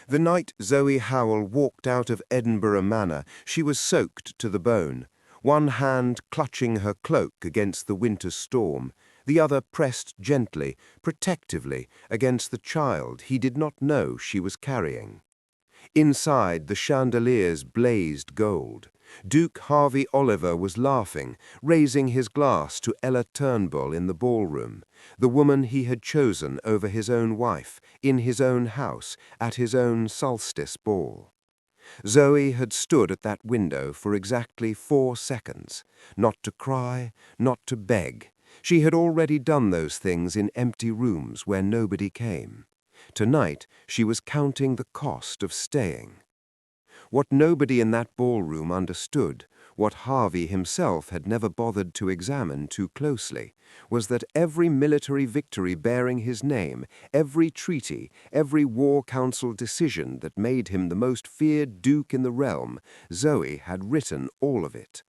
The night Zoe Howell walked out of Edinburgh Manor, she was soaked to the bone, one hand clutching her cloak against the winter storm, the other pressed gently, protectively, against the child he did not know she was carrying. Inside, the chandeliers blazed gold. Duke Harvey Oliver was laughing, raising his glass to Ella Turnbull in the ballroom, the woman he had chosen over his own wife, in his own house, at his own solstice ball. Zoe had stood at that window for exactly 4 seconds, not to cry, not to beg. She had already done those things in empty rooms where nobody came. Tonight, she was counting the cost of staying. What nobody in that ballroom understood, what Harvey himself had never bothered to examine too closely, was that every military victory bearing his name, every treaty, every war council decision that made him the most feared duke in the realm, Zoe had written all of it.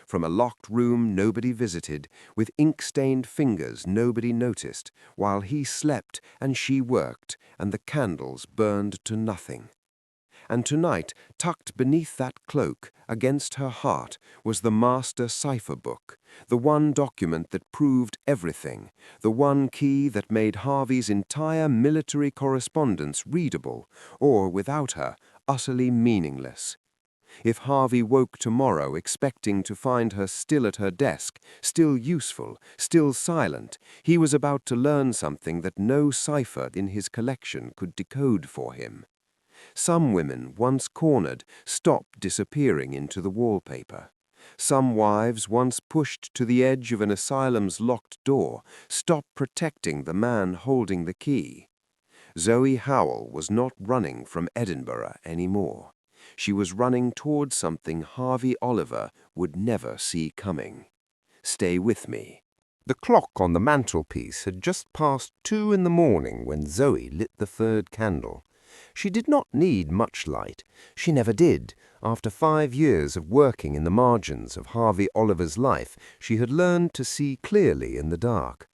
From a locked room nobody visited, with ink-stained fingers nobody noticed, while he slept and she worked, and the candles burned to nothing. And tonight, tucked beneath that cloak, against her heart, was the master cipher book, the one document that proved everything, the one key that made Harvey's entire military correspondence readable, or, without her, utterly meaningless. If Harvey woke tomorrow expecting to find her still at her desk, still useful, still silent, he was about to learn something that no cipher in his collection could decode for him. Some women, once cornered, stopped disappearing into the wallpaper. Some wives, once pushed to the edge of an asylum's locked door, stopped protecting the man holding the key. Zoe Howell was not running from Edinburgh anymore. She was running towards something Harvey Oliver would never see coming. Stay with me. The clock on the mantelpiece had just passed 2 in the morning when Zoe lit the 3rd candle. She did not need much light. She never did. After 5 years of working in the margins of Harvey Oliver's life, she had learned to see clearly in the dark.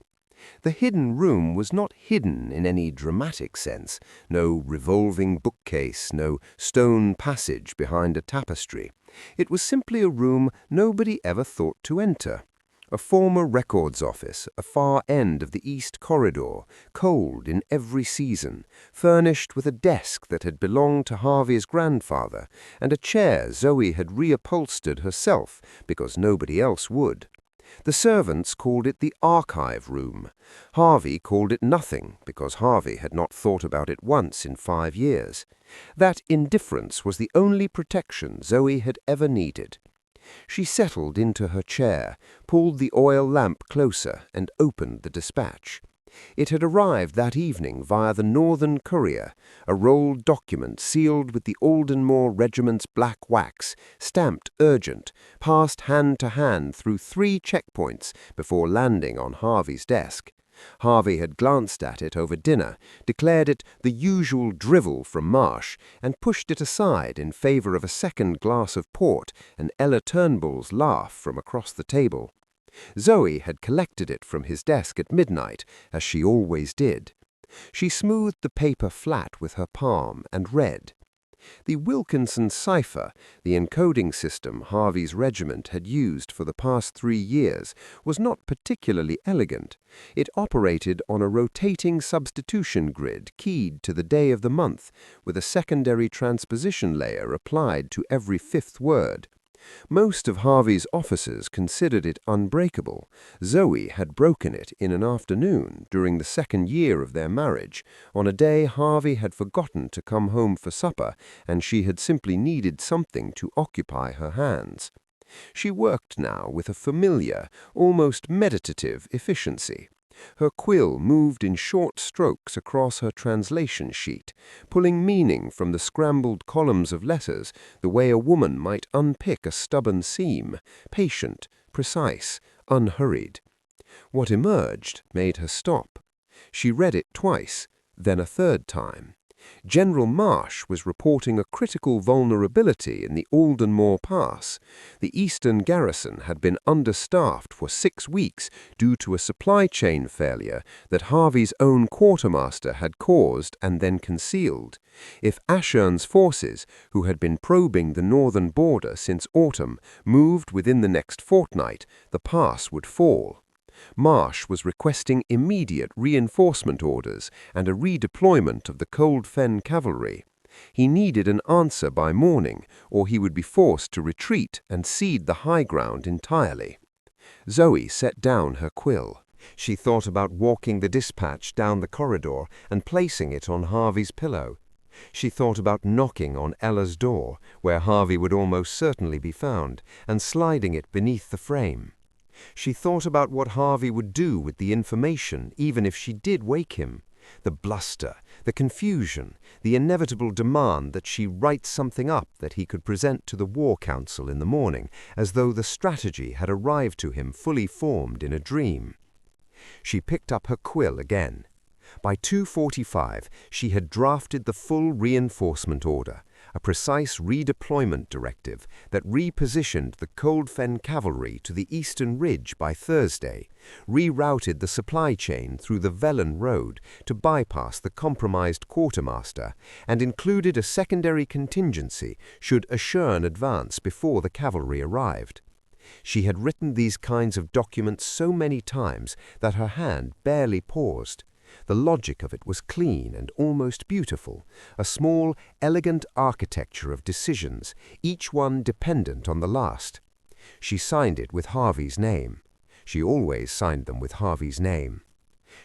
The hidden room was not hidden in any dramatic sense, no revolving bookcase, no stone passage behind a tapestry. It was simply a room nobody ever thought to enter. A former records office, a far end of the East Corridor, cold in every season, furnished with a desk that had belonged to Harvey's grandfather, and a chair Zoe had reupholstered herself because nobody else would. The servants called it the archive room. Harvey called it nothing because Harvey had not thought about it once in 5 years. That indifference was the only protection Zoe had ever needed. She settled into her chair, pulled the oil lamp closer, and opened the dispatch. It had arrived that evening via the Northern Courier, a rolled document sealed with the Aldenmore Regiment's black wax, stamped urgent, passed hand to hand through 3 checkpoints before landing on Harvey's desk. Harvey had glanced at it over dinner, declared it the usual drivel from Marsh, and pushed it aside in favor of a second glass of port and Ella Turnbull's laugh from across the table. Zoe had collected it from his desk at midnight, as she always did. She smoothed the paper flat with her palm and read. The Wilkinson cipher, the encoding system Harvey's regiment had used for the past 3 years, was not particularly elegant. It operated on a rotating substitution grid keyed to the day of the month, with a secondary transposition layer applied to every 5th word. Most of Harvey's officers considered it unbreakable. Zoe had broken it in an afternoon during the 2nd year of their marriage, on a day Harvey had forgotten to come home for supper, and she had simply needed something to occupy her hands. She worked now with a familiar, almost meditative efficiency. Her quill moved in short strokes across her translation sheet, pulling meaning from the scrambled columns of letters the way a woman might unpick a stubborn seam, patient, precise, unhurried. What emerged made her stop. She read it twice, then a 3rd time. General Marsh was reporting a critical vulnerability in the Aldenmore Pass. The eastern garrison had been understaffed for 6 weeks due to a supply chain failure that Harvey's own quartermaster had caused and then concealed. If Ashern's forces, who had been probing the northern border since autumn, moved within the next fortnight, the pass would fall. Marsh was requesting immediate reinforcement orders and a redeployment of the Cold Fen cavalry. He needed an answer by morning, or he would be forced to retreat and cede the high ground entirely. Zoe set down her quill. She thought about walking the dispatch down the corridor and placing it on Harvey's pillow. She thought about knocking on Ella's door, where Harvey would almost certainly be found, and sliding it beneath the frame. She thought about what Harvey would do with the information, even if she did wake him. The bluster, the confusion, the inevitable demand that she write something up that he could present to the War Council in the morning, as though the strategy had arrived to him fully formed in a dream. She picked up her quill again. By 2:45, she had drafted the full reinforcement order, a precise redeployment directive that repositioned the Cold Fen cavalry to the eastern ridge by Thursday, rerouted the supply chain through the Velen Road to bypass the compromised quartermaster, and included a secondary contingency should Ashern advance before the cavalry arrived. She had written these kinds of documents so many times that her hand barely paused. The logic of it was clean and almost beautiful, a small, elegant architecture of decisions, each one dependent on the last. She signed it with Harvey's name. She always signed them with Harvey's name.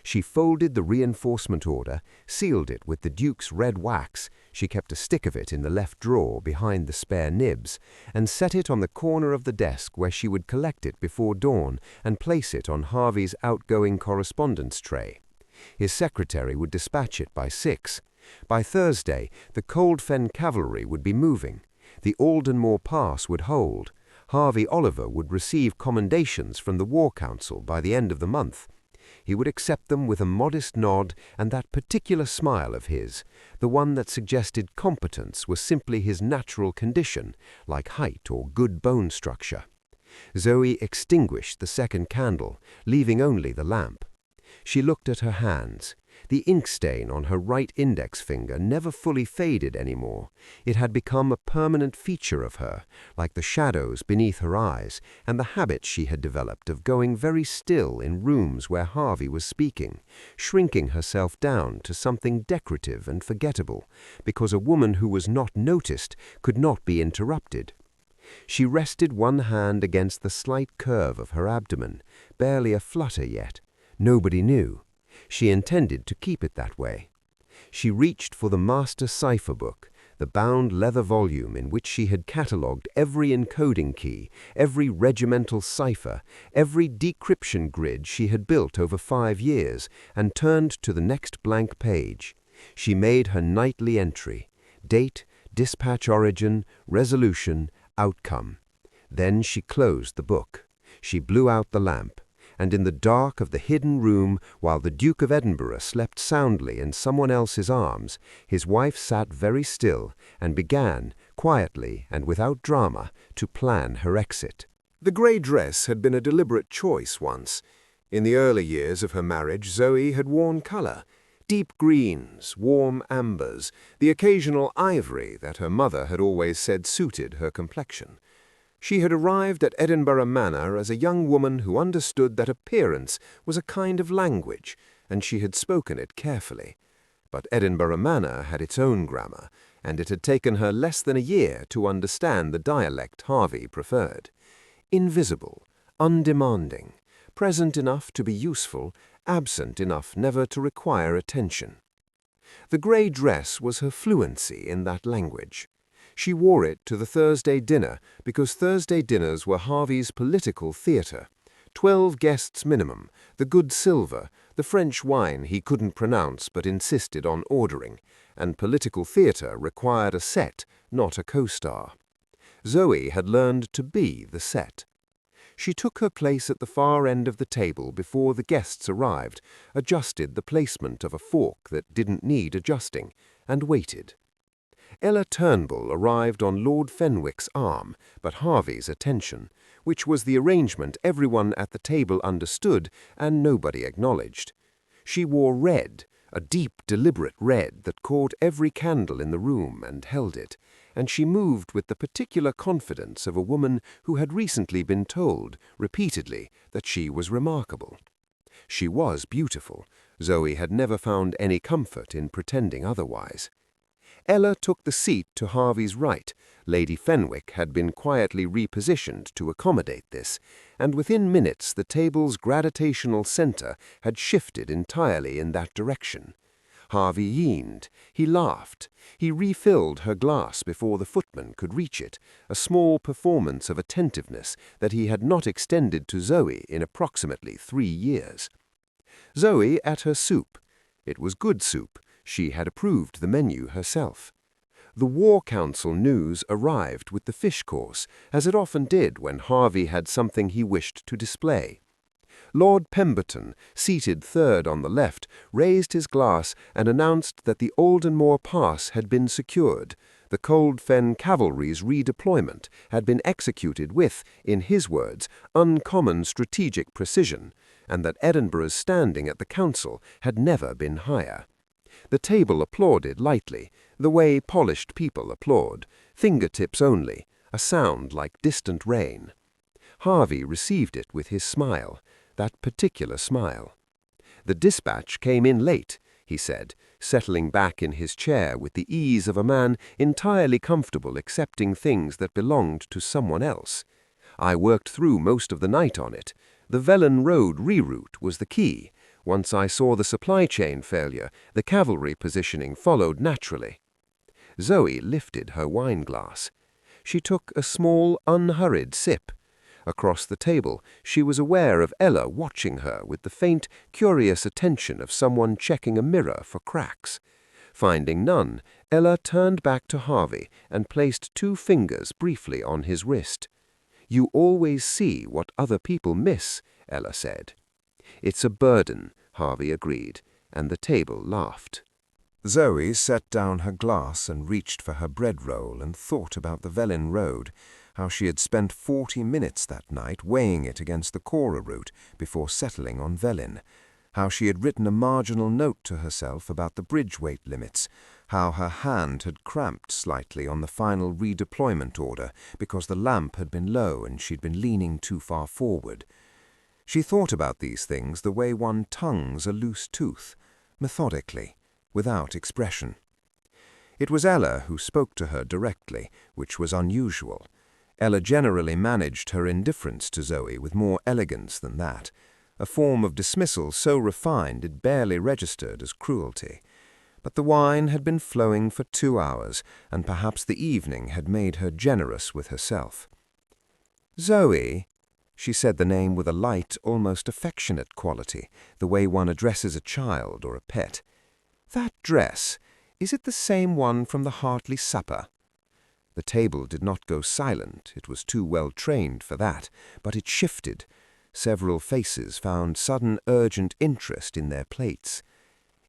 She folded the reinforcement order, sealed it with the Duke's red wax, she kept a stick of it in the left drawer behind the spare nibs, and set it on the corner of the desk where she would collect it before dawn and place it on Harvey's outgoing correspondence tray. His secretary would dispatch it by 6. By Thursday, the Cold Fen cavalry would be moving. The Aldenmore Pass would hold. Harvey Oliver would receive commendations from the War Council by the end of the month. He would accept them with a modest nod and that particular smile of his, the one that suggested competence was simply his natural condition, like height or good bone structure. Zoe extinguished the second candle, leaving only the lamp. She looked at her hands. The ink stain on her right index finger never fully faded anymore. It had become a permanent feature of her, like the shadows beneath her eyes, and the habit she had developed of going very still in rooms where Harvey was speaking, shrinking herself down to something decorative and forgettable, because a woman who was not noticed could not be interrupted. She rested one hand against the slight curve of her abdomen, barely a flutter yet. Nobody knew. She intended to keep it that way. She reached for the master cipher book, the bound leather volume in which she had catalogued every encoding key, every regimental cipher, every decryption grid she had built over 5 years, and turned to the next blank page. She made her nightly entry: date, dispatch origin, resolution, outcome. Then she closed the book. She blew out the lamp. And in the dark of the hidden room, while the Duke of Edinburgh slept soundly in someone else's arms, his wife sat very still and began, quietly and without drama, to plan her exit. The grey dress had been a deliberate choice once. In the early years of her marriage, Zoe had worn colour: deep greens, warm ambers, the occasional ivory that her mother had always said suited her complexion. She had arrived at Edinburgh Manor as a young woman who understood that appearance was a kind of language, and she had spoken it carefully. But Edinburgh Manor had its own grammar, and it had taken her less than a year to understand the dialect Harvey preferred. Invisible, undemanding, present enough to be useful, absent enough never to require attention. The grey dress was her fluency in that language. She wore it to the Thursday dinner because Thursday dinners were Harvey's political theatre. 12 guests minimum, the good silver, the French wine he couldn't pronounce but insisted on ordering, and political theatre required a set, not a co-star. Zoe had learned to be the set. She took her place at the far end of the table before the guests arrived, adjusted the placement of a fork that didn't need adjusting, and waited. Ella Turnbull arrived on Lord Fenwick's arm, but Harvey's attention, which was the arrangement everyone at the table understood and nobody acknowledged. She wore red, a deep, deliberate red that caught every candle in the room and held it, and she moved with the particular confidence of a woman who had recently been told, repeatedly, that she was remarkable. She was beautiful. Zoe had never found any comfort in pretending otherwise. Ella took the seat to Harvey's right. Lady Fenwick had been quietly repositioned to accommodate this, and within minutes the table's gravitational center had shifted entirely in that direction. Harvey yeaned. He laughed. He refilled her glass before the footman could reach it, a small performance of attentiveness that he had not extended to Zoe in approximately 3 years. Zoe ate her soup. It was good soup. She had approved the menu herself. The War Council news arrived with the fish course, as it often did when Harvey had something he wished to display. Lord Pemberton, seated third on the left, raised his glass and announced that the Aldenmore Pass had been secured. The Cold Fen Cavalry's redeployment had been executed with, in his words, uncommon strategic precision, and that Edinburgh's standing at the council had never been higher. The table applauded lightly, the way polished people applaud, fingertips only, a sound like distant rain. Harvey received it with his smile, that particular smile. "The dispatch came in late," he said, settling back in his chair with the ease of a man entirely comfortable accepting things that belonged to someone else. "I worked through most of the night on it. The Velen Road reroute was the key. Once I saw the supply chain failure, the cavalry positioning followed naturally." Zoe lifted her wine-glass. She took a small, unhurried sip. Across the table, she was aware of Ella watching her with the faint, curious attention of someone checking a mirror for cracks. Finding none, Ella turned back to Harvey and placed 2 fingers briefly on his wrist. "You always see what other people miss," Ella said. "It's a burden," Harvey agreed, and the table laughed. Zoe set down her glass and reached for her bread roll and thought about the Velen Road, how she had spent 40 minutes that night weighing it against the Cora route before settling on Velen, how she had written a marginal note to herself about the bridge weight limits, how her hand had cramped slightly on the final redeployment order because the lamp had been low and she'd been leaning too far forward. She thought about these things the way one tongues a loose tooth, methodically, without expression. It was Ella who spoke to her directly, which was unusual. Ella generally managed her indifference to Zoe with more elegance than that, a form of dismissal so refined it barely registered as cruelty. But the wine had been flowing for 2 hours, and perhaps the evening had made her generous with herself. "Zoe," she said the name with a light, almost affectionate quality, the way one addresses a child or a pet. "That dress, is it the same one from the Hartley supper?" The table did not go silent, it was too well trained for that, but it shifted. Several faces found sudden urgent interest in their plates.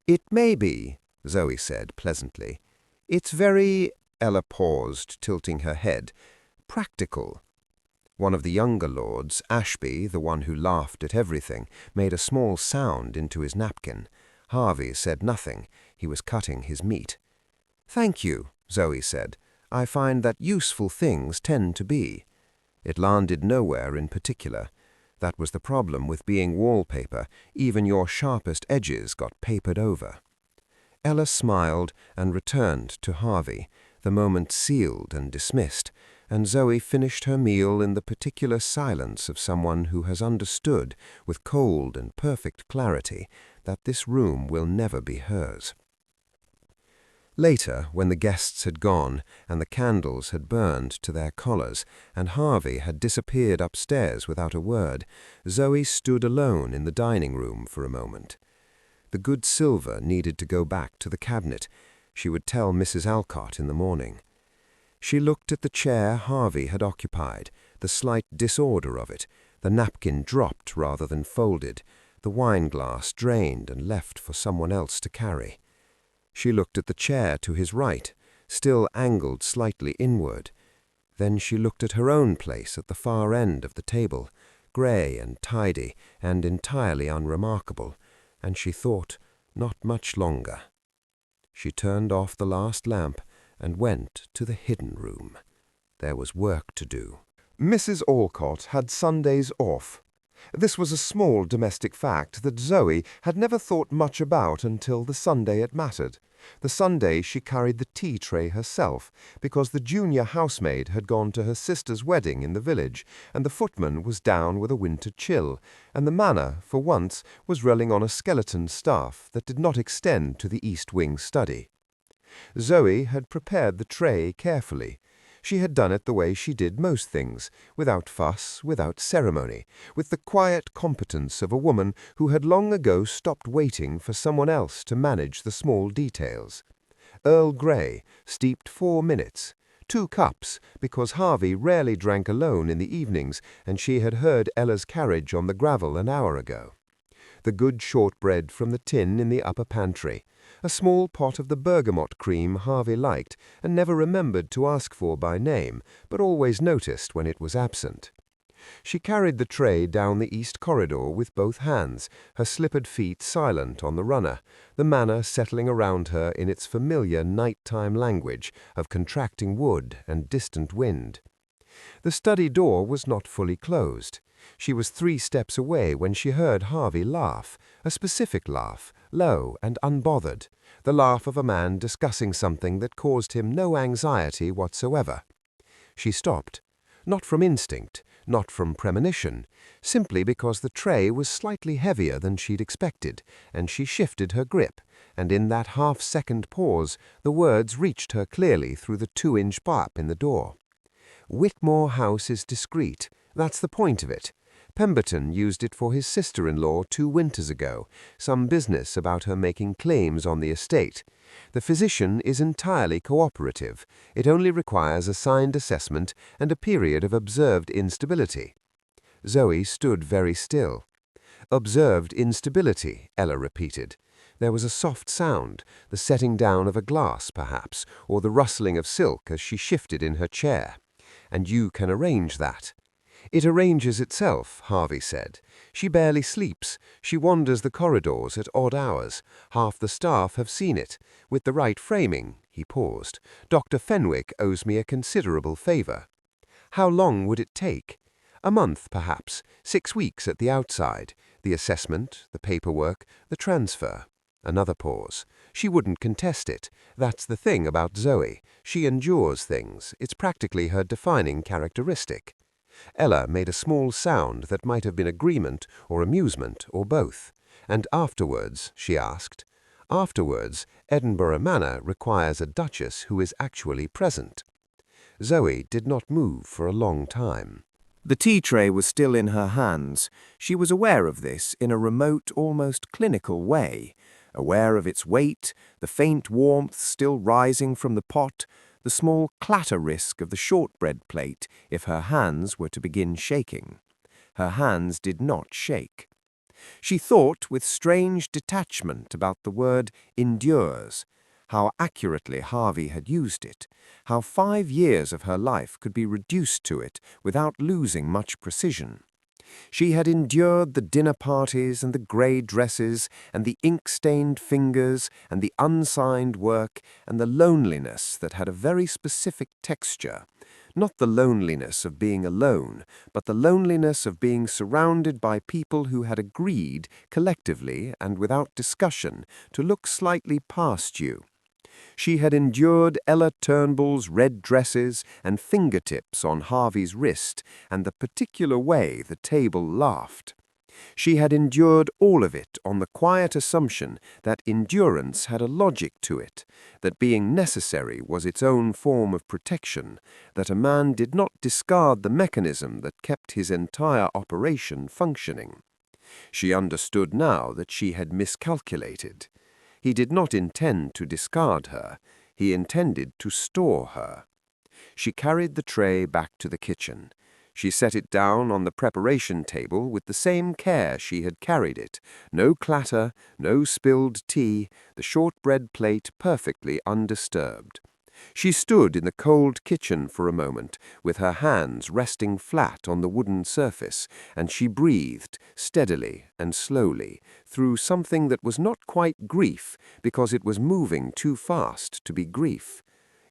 "It may be," Zoe said pleasantly. "It's very—" Ella paused, tilting her head. "Practical." One of the younger lords, Ashby, the one who laughed at everything, made a small sound into his napkin. Harvey said nothing. He was cutting his meat. "Thank you," Zoe said. "I find that useful things tend to be." It landed nowhere in particular. That was the problem with being wallpaper. Even your sharpest edges got papered over. Ella smiled and returned to Harvey, the moment sealed and dismissed, and Zoe finished her meal in the particular silence of someone who has understood, with cold and perfect clarity, that this room will never be hers. Later, when the guests had gone and the candles had burned to their collars and Harvey had disappeared upstairs without a word, Zoe stood alone in the dining room for a moment. The good silver needed to go back to the cabinet. She would tell Mrs. Alcott in the morning. She looked at the chair Harvey had occupied, the slight disorder of it, the napkin dropped rather than folded, the wine-glass drained and left for someone else to carry. She looked at the chair to his right, still angled slightly inward. Then she looked at her own place at the far end of the table, grey and tidy and entirely unremarkable, and she thought not much longer. She turned off the last lamp and went to the hidden room. There was work to do. Mrs. Alcott had Sundays off. This was a small domestic fact that Zoe had never thought much about until the Sunday it mattered. The Sunday she carried the tea tray herself, because the junior housemaid had gone to her sister's wedding in the village, and the footman was down with a winter chill, and the manor, for once, was rolling on a skeleton staff that did not extend to the east wing study. Zoe had prepared the tray carefully. She had done it the way she did most things, without fuss, without ceremony, with the quiet competence of a woman who had long ago stopped waiting for someone else to manage the small details. Earl Grey, steeped 4 minutes. 2 cups, because Harvey rarely drank alone in the evenings, and she had heard Ella's carriage on the gravel an hour ago. The good shortbread from the tin in the upper pantry. A small pot of the bergamot cream Harvey liked and never remembered to ask for by name, but always noticed when it was absent. She carried the tray down the east corridor with both hands, her slippered feet silent on the runner, the manner settling around her in its familiar night-time language of contracting wood and distant wind. The study door was not fully closed. She was 3 steps away when she heard Harvey laugh, a specific laugh, low and unbothered, the laugh of a man discussing something that caused him no anxiety whatsoever. She stopped, not from instinct, not from premonition, simply because the tray was slightly heavier than she'd expected, and she shifted her grip, and in that half-second pause the words reached her clearly through the 2-inch gap in the door. Whitmore House is discreet. That's the point of it. Pemberton used it for his sister-in-law 2 winters ago, some business about her making claims on the estate. The physician is entirely cooperative. It only requires a signed assessment and a period of observed instability. Zoe stood very still. Observed instability, Ella repeated. There was a soft sound, the setting down of a glass, perhaps, or the rustling of silk as she shifted in her chair. And you can arrange that. It arranges itself, Harvey said. She barely sleeps. She wanders the corridors at odd hours. Half the staff have seen it. With the right framing, he paused. Dr. Fenwick owes me a considerable favor. How long would it take? A month, perhaps. 6 weeks at the outside. The assessment, the paperwork, the transfer. Another pause. She wouldn't contest it. That's the thing about Zoe. She endures things. It's practically her defining characteristic. Ella made a small sound that might have been agreement or amusement or both. And afterwards, she asked. Afterwards, Edinburgh Manor requires a duchess who is actually present. Zoe did not move for a long time. The tea tray was still in her hands. She was aware of this in a remote, almost clinical way, aware of its weight, the faint warmth still rising from the pot, the small clatter risk of the shortbread plate if her hands were to begin shaking. Her hands did not shake. She thought with strange detachment about the word endures, how accurately Harvey had used it, how 5 years of her life could be reduced to it without losing much precision. She had endured the dinner parties and the grey dresses and the ink-stained fingers and the unsigned work and the loneliness that had a very specific texture, not the loneliness of being alone, but the loneliness of being surrounded by people who had agreed, collectively and without discussion, to look slightly past you. She had endured Ella Turnbull's red dresses and fingertips on Harvey's wrist and the particular way the table laughed. She had endured all of it on the quiet assumption that endurance had a logic to it, that being necessary was its own form of protection, that a man did not discard the mechanism that kept his entire operation functioning. She understood now that she had miscalculated. He did not intend to discard her. He intended to store her. She carried the tray back to the kitchen. She set it down on the preparation table with the same care she had carried it. No clatter, no spilled tea, the shortbread plate perfectly undisturbed. She stood in the cold kitchen for a moment, with her hands resting flat on the wooden surface, and she breathed, steadily and slowly, through something that was not quite grief, because it was moving too fast to be grief.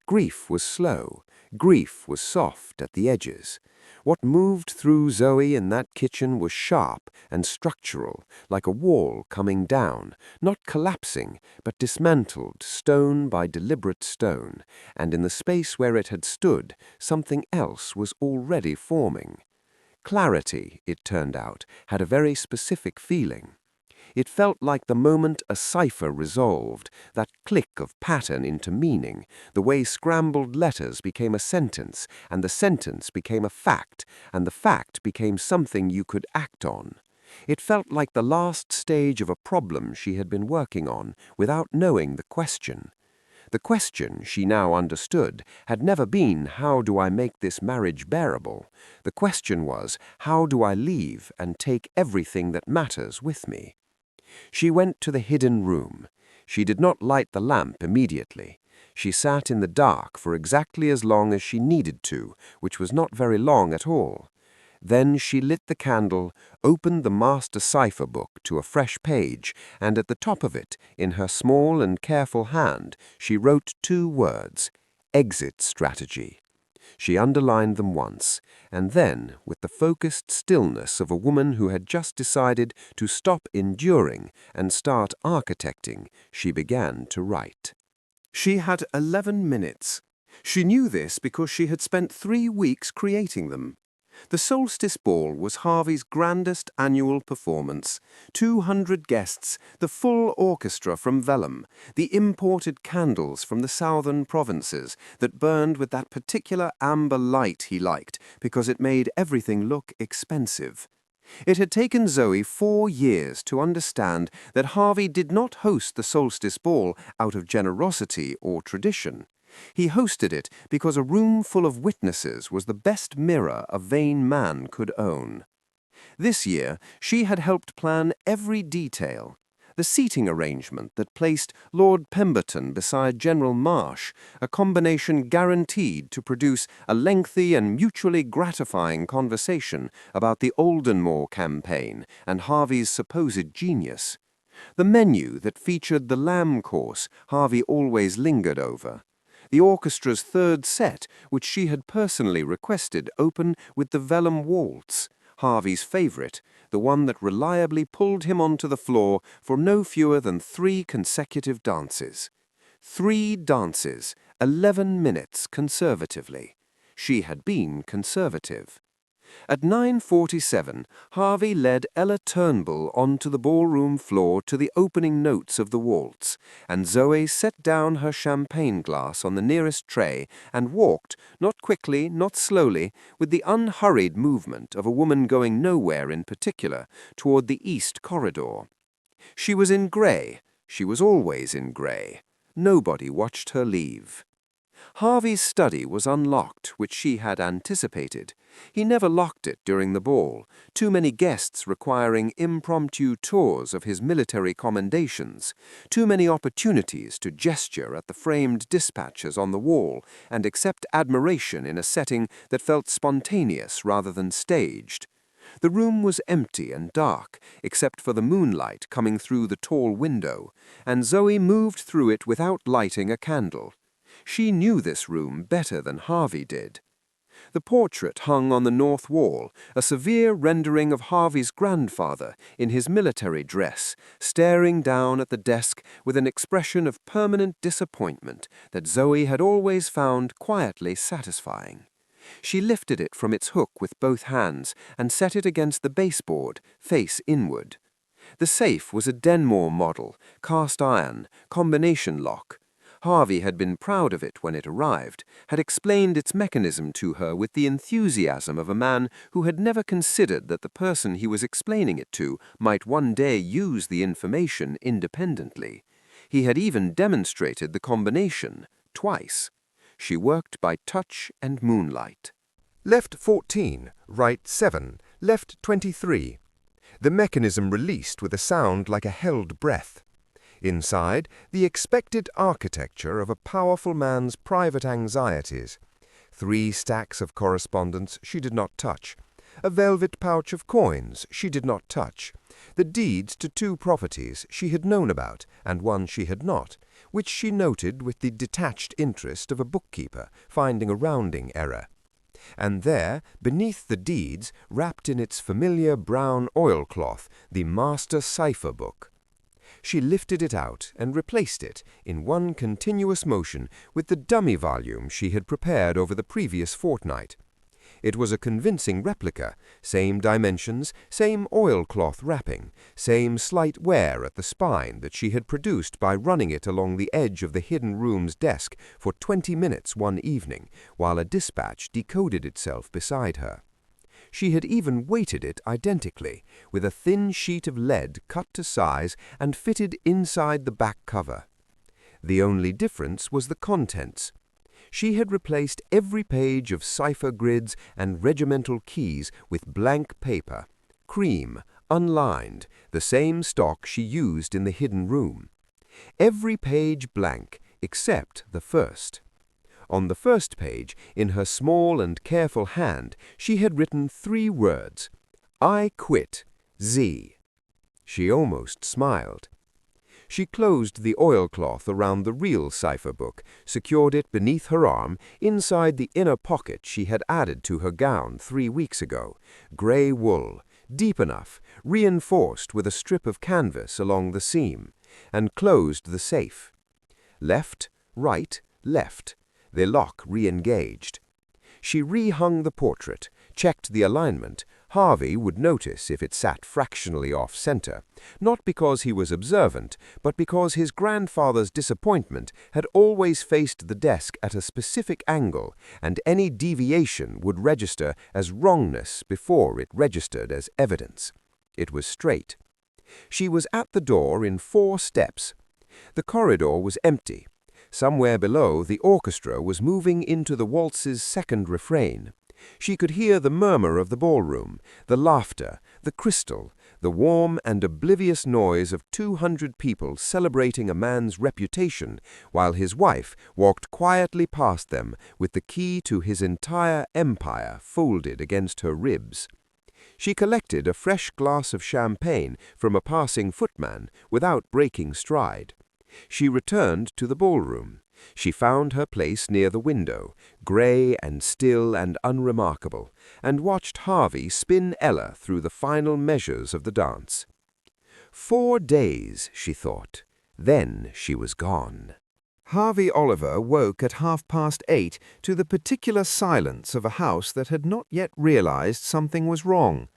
Grief was slow. Grief was soft at the edges. What moved through Zoe in that kitchen was sharp and structural, like a wall coming down, not collapsing, but dismantled stone by deliberate stone, and in the space where it had stood, something else was already forming. Clarity, it turned out, had a very specific feeling. It felt like the moment a cipher resolved, that click of pattern into meaning, the way scrambled letters became a sentence, and the sentence became a fact, and the fact became something you could act on. It felt like the last stage of a problem she had been working on without knowing the question. The question, she now understood, had never been, how do I make this marriage bearable? The question was, how do I leave and take everything that matters with me? She went to the hidden room. She did not light the lamp immediately. She sat in the dark for exactly as long as she needed to, which was not very long at all. Then she lit the candle, opened the master cipher book to a fresh page, and at the top of it, in her small and careful hand, she wrote 2 words, "Exit strategy." She underlined them once, and then, with the focused stillness of a woman who had just decided to stop enduring and start architecting, she began to write. She had 11 minutes. She knew this because she had spent 3 weeks creating them. The Solstice Ball was Harvey's grandest annual performance. 200 guests, the full orchestra from Vellum, the imported candles from the southern provinces that burned with that particular amber light he liked because it made everything look expensive. It had taken Zoe 4 years to understand that Harvey did not host the Solstice Ball out of generosity or tradition. He hosted it because a room full of witnesses was the best mirror a vain man could own. This year, she had helped plan every detail. The seating arrangement that placed Lord Pemberton beside General Marsh, a combination guaranteed to produce a lengthy and mutually gratifying conversation about the Oldenmore campaign and Harvey's supposed genius. The menu that featured the lamb course Harvey always lingered over. The orchestra's 3rd set, which she had personally requested open with the Vellum Waltz, Harvey's favorite, the one that reliably pulled him onto the floor for no fewer than 3 consecutive dances. 3 dances, 11 minutes conservatively. She had been conservative. At 9:47, Harvey led Ella Turnbull onto the ballroom floor to the opening notes of the waltz, and Zoe set down her champagne glass on the nearest tray and walked, not quickly, not slowly, with the unhurried movement of a woman going nowhere in particular, toward the east corridor. She was in grey. She was always in grey. Nobody watched her leave. Harvey's study was unlocked, which she had anticipated. He never locked it during the ball, too many guests requiring impromptu tours of his military commendations, too many opportunities to gesture at the framed dispatches on the wall and accept admiration in a setting that felt spontaneous rather than staged. The room was empty and dark, except for the moonlight coming through the tall window, and Zoe moved through it without lighting a candle. She knew this room better than Harvey did. The portrait hung on the north wall, a severe rendering of Harvey's grandfather in his military dress, staring down at the desk with an expression of permanent disappointment that Zoe had always found quietly satisfying. She lifted it from its hook with both hands and set it against the baseboard, face inward. The safe was a Denmore model, cast iron, combination lock. Harvey had been proud of it when it arrived, had explained its mechanism to her with the enthusiasm of a man who had never considered that the person he was explaining it to might one day use the information independently. He had even demonstrated the combination, twice. She worked by touch and moonlight. Left 14, right 7, left 23. The mechanism released with a sound like a held breath. Inside, the expected architecture of a powerful man's private anxieties. 3 stacks of correspondence she did not touch. A velvet pouch of coins she did not touch. The deeds to 2 properties she had known about and one she had not, which she noted with the detached interest of a bookkeeper finding a rounding error. And there, beneath the deeds, wrapped in its familiar brown oilcloth, the master cipher book. She lifted it out and replaced it in one continuous motion with the dummy volume she had prepared over the previous fortnight. It was a convincing replica, same dimensions, same oilcloth wrapping, same slight wear at the spine that she had produced by running it along the edge of the hidden room's desk for 20 minutes one evening, while a dispatch decoded itself beside her. She had even weighted it identically, with a thin sheet of lead cut to size and fitted inside the back cover. The only difference was the contents. She had replaced every page of cipher grids and regimental keys with blank paper, cream, unlined, the same stock she used in the hidden room. Every page blank except the first. On the first page, in her small and careful hand, she had written 3 words, "I quit, Z." She almost smiled. She closed the oilcloth around the real cipher book, secured it beneath her arm, inside the inner pocket she had added to her gown 3 weeks ago, gray wool, deep enough, reinforced with a strip of canvas along the seam, and closed the safe. Left, right, left. The lock re-engaged. She rehung the portrait, checked the alignment. Harvey would notice if it sat fractionally off-center, not because he was observant, but because his grandfather's disappointment had always faced the desk at a specific angle, and any deviation would register as wrongness before it registered as evidence. It was straight. She was at the door in 4 steps. The corridor was empty. Somewhere below, the orchestra was moving into the waltz's second refrain. She could hear the murmur of the ballroom, the laughter, the crystal, the warm and oblivious noise of 200 people celebrating a man's reputation, while his wife walked quietly past them with the key to his entire empire folded against her ribs. She collected a fresh glass of champagne from a passing footman without breaking stride. She returned to the ballroom. She found her place near the window, gray and still and unremarkable, and watched Harvey spin Ella through the final measures of the dance. 4 days, she thought. Then she was gone. Harvey Oliver woke at 8:30 to the particular silence of a house that had not yet realized something was wrong.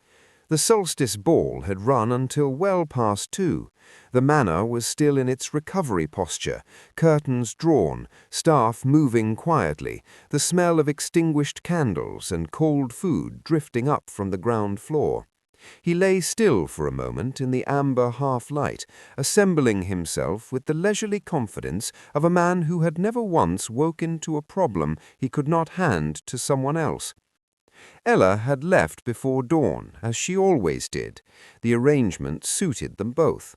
The solstice ball had run until well past 2. The manor was still in its recovery posture, curtains drawn, staff moving quietly, the smell of extinguished candles and cold food drifting up from the ground floor. He lay still for a moment in the amber half-light, assembling himself with the leisurely confidence of a man who had never once woken to a problem he could not hand to someone else. Ella had left before dawn, as she always did. The arrangement suited them both.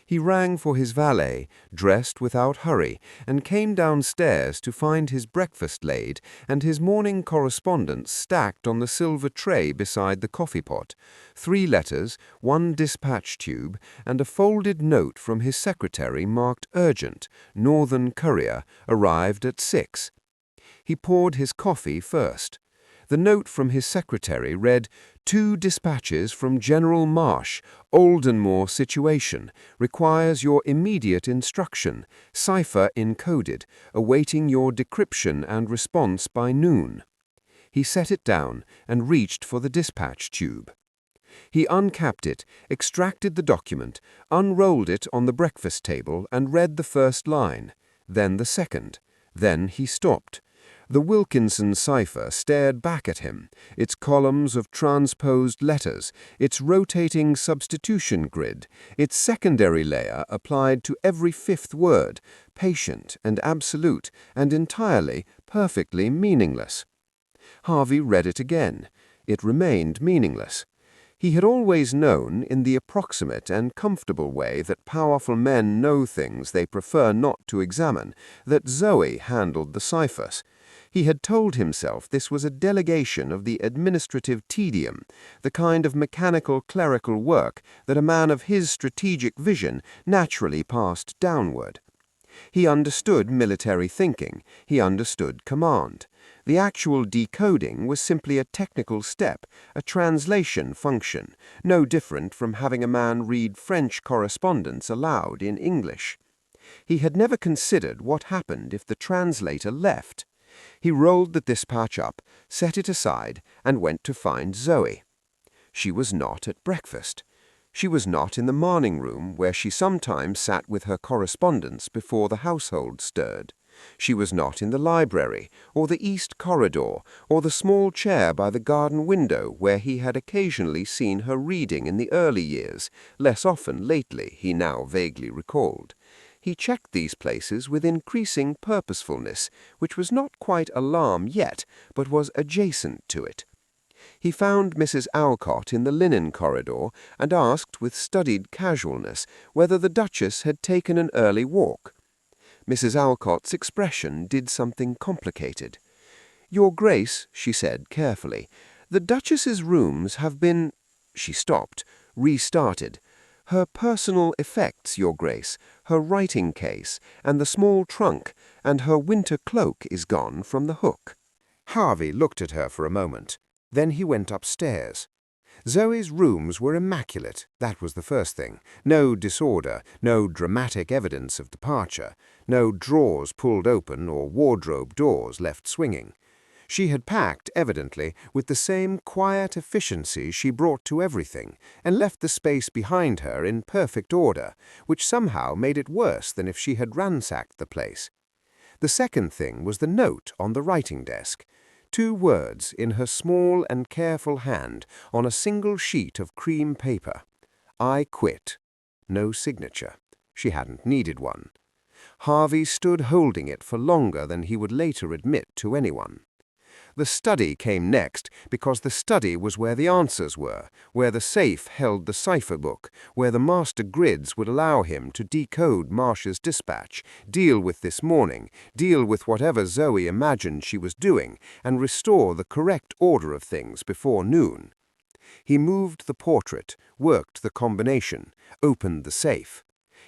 He rang for his valet, dressed without hurry, and came downstairs to find his breakfast laid and his morning correspondence stacked on the silver tray beside the coffee pot. 3 letters, 1 dispatch tube, and a folded note from his secretary marked urgent, Northern Courier, arrived at 6. He poured his coffee first. The note from his secretary read, 2 dispatches from General Marsh, Oldenmore situation, requires your immediate instruction, cipher encoded, awaiting your decryption and response by noon. He set it down and reached for the dispatch tube. He uncapped it, extracted the document, unrolled it on the breakfast table and read the first line, then the second. Then he stopped. The Wilkinson cipher stared back at him, its columns of transposed letters, its rotating substitution grid, its secondary layer applied to every 5th word, patient and absolute and entirely, perfectly meaningless. Harvey read it again. It remained meaningless. He had always known, in the approximate and comfortable way that powerful men know things they prefer not to examine, that Zoe handled the ciphers. He had told himself this was a delegation of the administrative tedium, the kind of mechanical clerical work that a man of his strategic vision naturally passed downward. He understood military thinking. He understood command. The actual decoding was simply a technical step, a translation function, no different from having a man read French correspondence aloud in English. He had never considered what happened if the translator left. He rolled the dispatch up, set it aside, and went to find Zoe. She was not at breakfast. She was not in the morning room where she sometimes sat with her correspondence before the household stirred. She was not in the library, or the east corridor, or the small chair by the garden window where he had occasionally seen her reading in the early years, less often lately, he now vaguely recalled. He checked these places with increasing purposefulness, which was not quite alarm yet, but was adjacent to it. He found Mrs. Alcott in the linen corridor and asked with studied casualness whether the Duchess had taken an early walk. Mrs. Alcott's expression did something complicated. "Your Grace," she said carefully, "the Duchess's rooms have been—" She stopped, restarted. "Her personal effects, Your Grace, her writing case, and the small trunk, and her winter cloak is gone from the hook." Harvey looked at her for a moment. Then he went upstairs. Zoe's rooms were immaculate, that was the first thing. No disorder, no dramatic evidence of departure, no drawers pulled open or wardrobe doors left swinging. She had packed, evidently, with the same quiet efficiency she brought to everything, and left the space behind her in perfect order, which somehow made it worse than if she had ransacked the place. The second thing was the note on the writing desk. 2 words in her small and careful hand on a single sheet of cream paper. "I quit." No signature. She hadn't needed one. Harvey stood holding it for longer than he would later admit to anyone. The study came next, because the study was where the answers were, where the safe held the cipher book, where the master grids would allow him to decode Marcia's dispatch, deal with this morning, deal with whatever Zoe imagined she was doing, and restore the correct order of things before noon. He moved the portrait, worked the combination, opened the safe.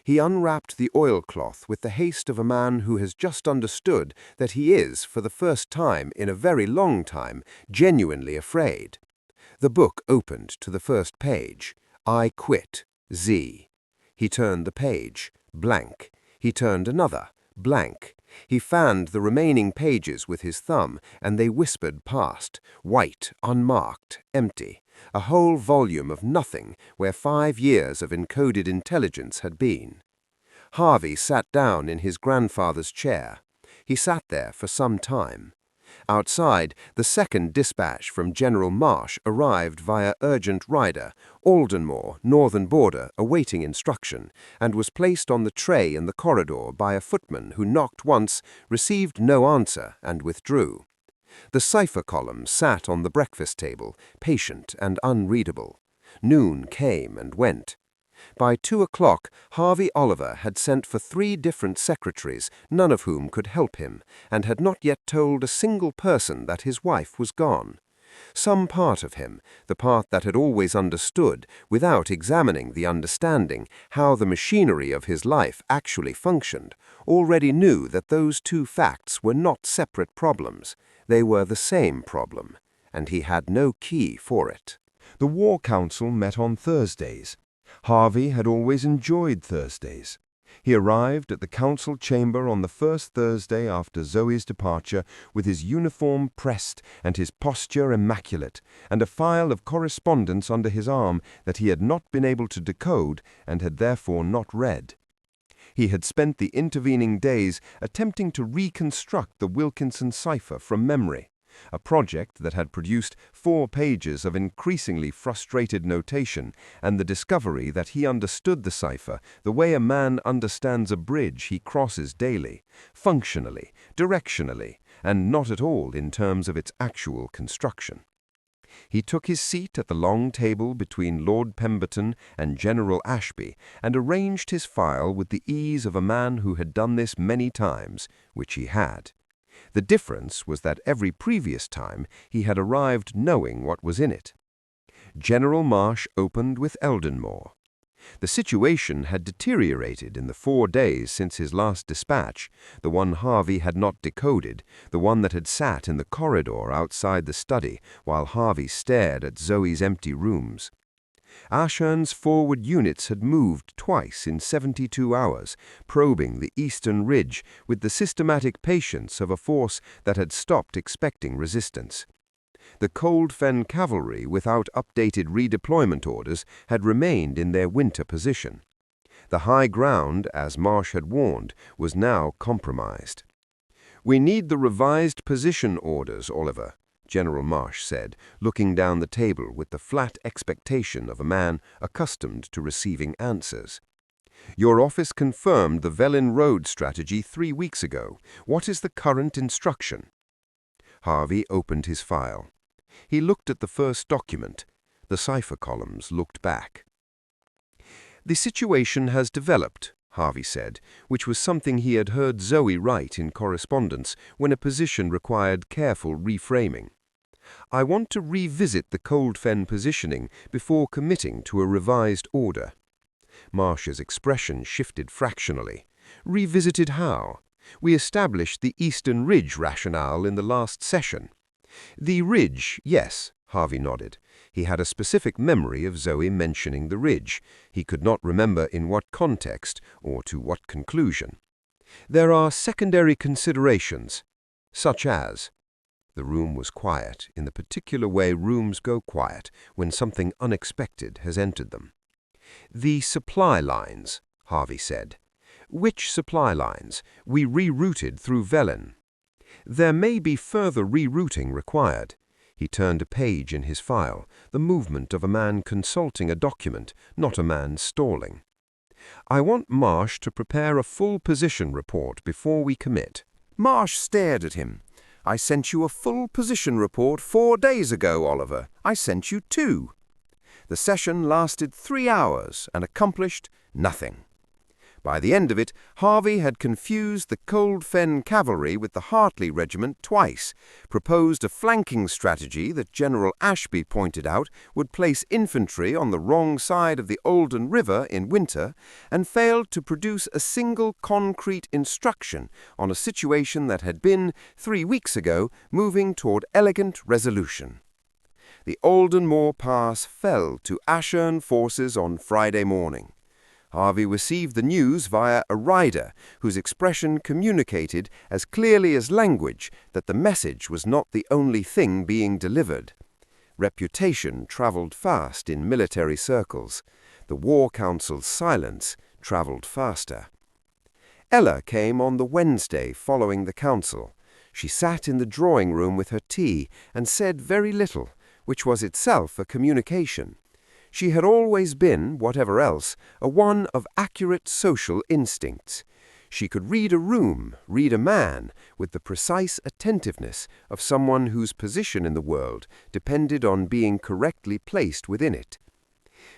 He unwrapped the oilcloth with the haste of a man who has just understood that he is, for the first time in a very long time, genuinely afraid. The book opened to the first page. "I quit. Z." He turned the page. Blank. He turned another. Blank. He fanned the remaining pages with his thumb, and they whispered past, white, unmarked, empty. A whole volume of nothing where 5 years of encoded intelligence had been. Harvey sat down in his grandfather's chair. He sat there for some time. Outside, the second dispatch from General Marsh arrived via urgent rider, Aldenmore, northern border, awaiting instruction, and was placed on the tray in the corridor by a footman who knocked once, received no answer, and withdrew. The cipher column sat on the breakfast table, patient and unreadable. Noon came and went. By 2 o'clock, Harvey Oliver had sent for 3 different secretaries, none of whom could help him, and had not yet told a single person that his wife was gone. Some part of him, the part that had always understood, without examining the understanding, how the machinery of his life actually functioned, already knew that those 2 facts were not separate problems. They were the same problem, and he had no key for it. The War Council met on Thursdays. Harvey had always enjoyed Thursdays. He arrived at the council chamber on the first Thursday after Zoe's departure with his uniform pressed and his posture immaculate, and a file of correspondence under his arm that he had not been able to decode and had therefore not read. He had spent the intervening days attempting to reconstruct the Wilkinson cipher from memory, a project that had produced 4 pages of increasingly frustrated notation and the discovery that he understood the cipher the way a man understands a bridge he crosses daily, functionally, directionally, and not at all in terms of its actual construction. He took his seat at the long table between Lord Pemberton and General Ashby and arranged his file with the ease of a man who had done this many times, which he had. The difference was that every previous time he had arrived knowing what was in it. General Marsh opened with Eldenmore. The situation had deteriorated in the 4 days since his last dispatch, the one Harvey had not decoded, the one that had sat in the corridor outside the study while Harvey stared at Zoe's empty rooms. Ashern's forward units had moved twice in 72 hours, probing the eastern ridge with the systematic patience of a force that had stopped expecting resistance. The Cold Fen cavalry, without updated redeployment orders, had remained in their winter position. The high ground, as Marsh had warned, was now compromised. "We need the revised position orders, Oliver," General Marsh said, looking down the table with the flat expectation of a man accustomed to receiving answers. "Your office confirmed the Velin Road strategy 3 weeks ago. What is the current instruction?" Harvey opened his file. He looked at the first document. The cipher columns looked back. "The situation has developed," Harvey said, which was something he had heard Zoe write in correspondence when a position required careful reframing. "I want to revisit the Cold Fen positioning before committing to a revised order." Marsh's expression shifted fractionally. "Revisited how? We established the Eastern Ridge rationale in the last session." "The ridge, yes," Harvey nodded. He had a specific memory of Zoe mentioning the ridge. He could not remember in what context or to what conclusion. "There are secondary considerations, such as—" The room was quiet, in the particular way rooms go quiet when something unexpected has entered them. "The supply lines," Harvey said. "Which supply lines? We rerouted through Velin." "There may be further rerouting required." He turned a page in his file, the movement of a man consulting a document, not a man stalling. "I want Marsh to prepare a full position report before we commit." Marsh stared at him. "I sent you a full position report 4 days ago, Oliver. I sent you 2. The session lasted 3 hours and accomplished nothing." By the end of it, Harvey had confused the Cold Fen cavalry with the Hartley Regiment twice, proposed a flanking strategy that General Ashby pointed out would place infantry on the wrong side of the Olden River in winter, and failed to produce a single concrete instruction on a situation that had been, 3 weeks ago, moving toward elegant resolution. The Oldenmoor Pass fell to Ashern forces on Friday morning. Harvey received the news via a rider whose expression communicated as clearly as language that the message was not the only thing being delivered. Reputation traveled fast in military circles. The War Council's silence traveled faster. Ella came on the Wednesday following the council. She sat in the drawing room with her tea and said very little, which was itself a communication. She had always been, whatever else, a one of accurate social instincts. She could read a room, read a man, with the precise attentiveness of someone whose position in the world depended on being correctly placed within it.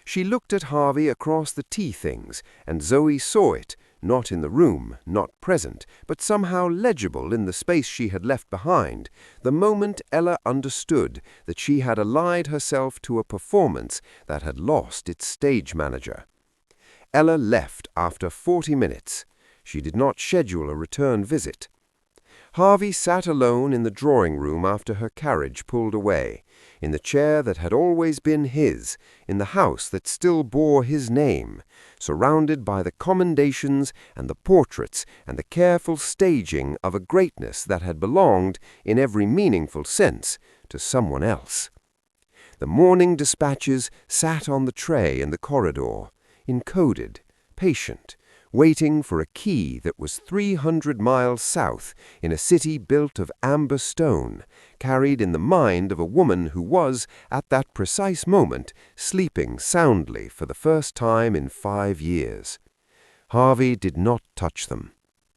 She looked at Harvey across the tea things, and Zoe saw it, not in the room, not present, but somehow legible in the space she had left behind, the moment Ella understood that she had allied herself to a performance that had lost its stage manager. Ella left after 40 minutes. She did not schedule a return visit. Harvey sat alone in the drawing room after her carriage pulled away, in the chair that had always been his, in the house that still bore his name, surrounded by the commendations and the portraits and the careful staging of a greatness that had belonged, in every meaningful sense, to someone else. The morning dispatches sat on the tray in the corridor, encoded, patient, waiting for a key that was 300 miles south in a city built of amber stone, carried in the mind of a woman who was, at that precise moment, sleeping soundly for the first time in 5 years. Harvey did not touch them.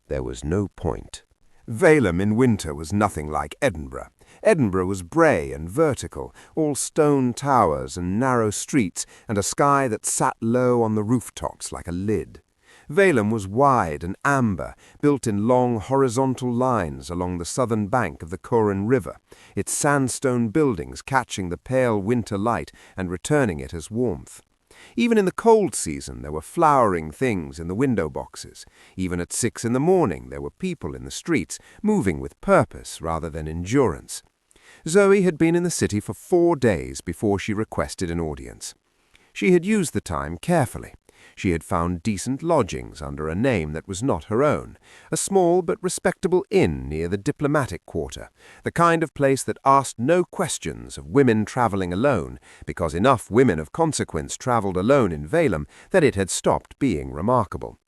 There was no point. Veilum in winter was nothing like Edinburgh. Edinburgh was grey and vertical, all stone towers and narrow streets, and a sky that sat low on the rooftops like a lid. Veilum was wide and amber, built in long horizontal lines along the southern bank of the Corin River, its sandstone buildings catching the pale winter light and returning it as warmth. Even in the cold season there were flowering things in the window boxes. Even at 6 in the morning there were people in the streets, moving with purpose rather than endurance. Zoe had been in the city for 4 days before she requested an audience. She had used the time carefully. She had found decent lodgings under a name that was not her own, a small but respectable inn near the diplomatic quarter, the kind of place that asked no questions of women traveling alone, because enough women of consequence traveled alone in Veilum that it had stopped being remarkable.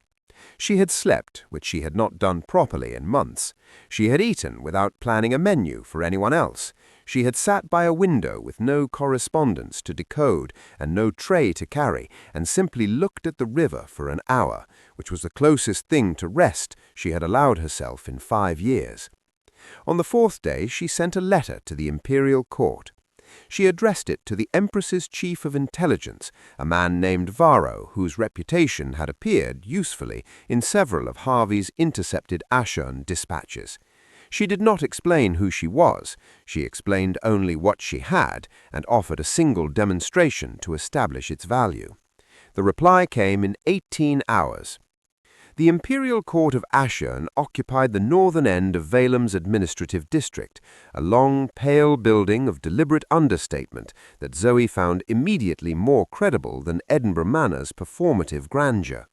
She had slept, which she had not done properly in months. She had eaten without planning a menu for anyone else. She had sat by a window with no correspondence to decode and no tray to carry, and simply looked at the river for an hour, which was the closest thing to rest she had allowed herself in 5 years. On the 4th day she sent a letter to the imperial court. She addressed it to the Empress's chief of intelligence, a man named Varro, whose reputation had appeared, usefully, in several of Harvey's intercepted Ashern dispatches. She did not explain who she was. She explained only what she had, and offered a single demonstration to establish its value. The reply came in 18 hours. The Imperial Court of Ashern occupied the northern end of Veilum's administrative district, a long, pale building of deliberate understatement that Zoe found immediately more credible than Edinburgh Manor's performative grandeur.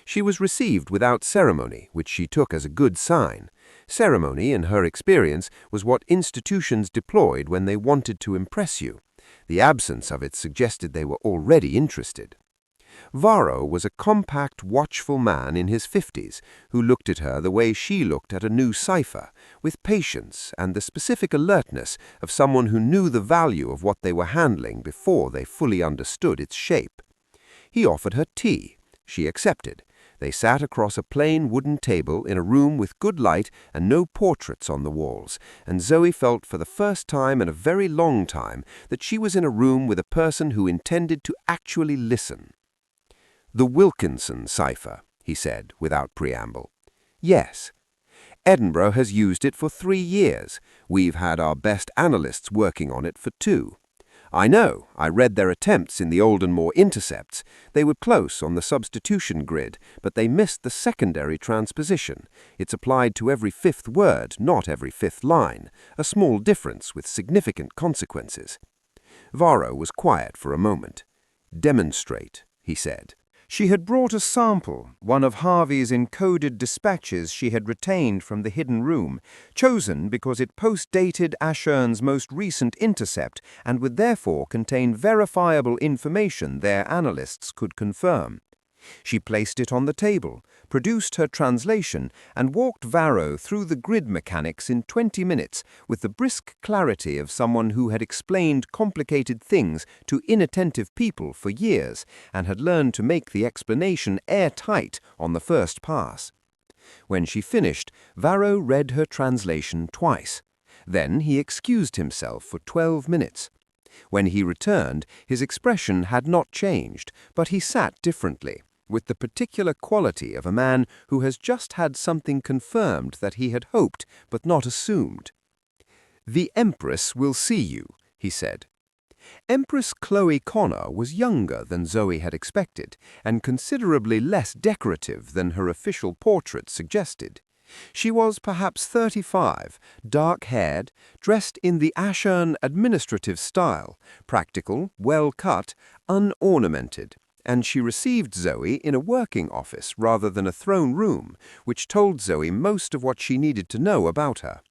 She was received without ceremony, which she took as a good sign. Ceremony, in her experience, was what institutions deployed when they wanted to impress you. The absence of it suggested they were already interested. Varro was a compact, watchful man in his 50s who looked at her the way she looked at a new cipher, with patience and the specific alertness of someone who knew the value of what they were handling before they fully understood its shape. He offered her tea. She accepted. They sat across a plain wooden table in a room with good light and no portraits on the walls, and Zoe felt for the first time in a very long time that she was in a room with a person who intended to actually listen. "The Wilkinson cipher," he said, without preamble. "Yes. Edinburgh has used it for 3 years. We've had our best analysts working on it for 2. I know. I read their attempts in the Oldenmore intercepts. They were close on the substitution grid, but they missed the secondary transposition. It's applied to every 5th word, not every 5th line, a small difference with significant consequences." Varro was quiet for a moment. "Demonstrate," he said. She had brought a sample, one of Harvey's encoded dispatches she had retained from the hidden room, chosen because it post-dated Ashern's most recent intercept and would therefore contain verifiable information their analysts could confirm. She placed it on the table, produced her translation, and walked Varro through the grid mechanics in 20 minutes with the brisk clarity of someone who had explained complicated things to inattentive people for years and had learned to make the explanation airtight on the first pass. When she finished, Varro read her translation twice. Then he excused himself for 12 minutes. When he returned, his expression had not changed, but he sat differently, with the particular quality of a man who has just had something confirmed that he had hoped but not assumed. "The Empress will see you," he said. Empress Chloe Connor was younger than Zoe had expected, and considerably less decorative than her official portrait suggested. She was perhaps 35, dark-haired, dressed in the Ashern administrative style, practical, well-cut, unornamented, and she received Zoe in a working office rather than a throne room, which told Zoe most of what she needed to know about her.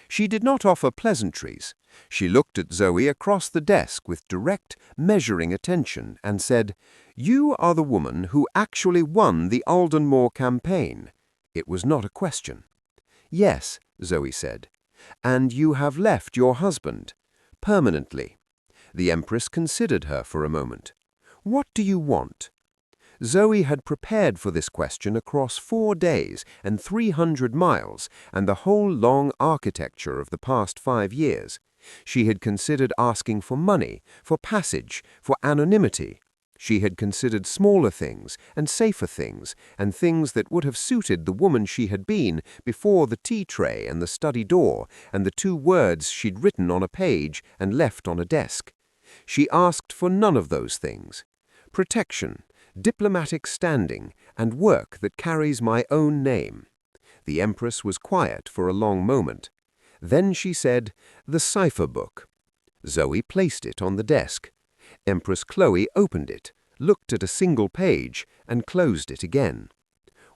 She did not offer pleasantries. She looked at Zoe across the desk with direct, measuring attention and said, "You are the woman who actually won the Aldenmore campaign." It was not a question. "Yes," Zoe said. "And you have left your husband. Permanently." The Empress considered her for a moment. "What do you want?" Zoe had prepared for this question across 4 days and 300 miles and the whole long architecture of the past 5 years. She had considered asking for money, for passage, for anonymity. She had considered smaller things and safer things and things that would have suited the woman she had been before the tea tray and the study door and the 2 words she'd written on a page and left on a desk. She asked for none of those things. Protection, diplomatic standing, and work that carries my own name. The Empress was quiet for a long moment. Then she said, "The cipher book." Zoe placed it on the desk. Empress Chloe opened it, looked at a single page, and closed it again.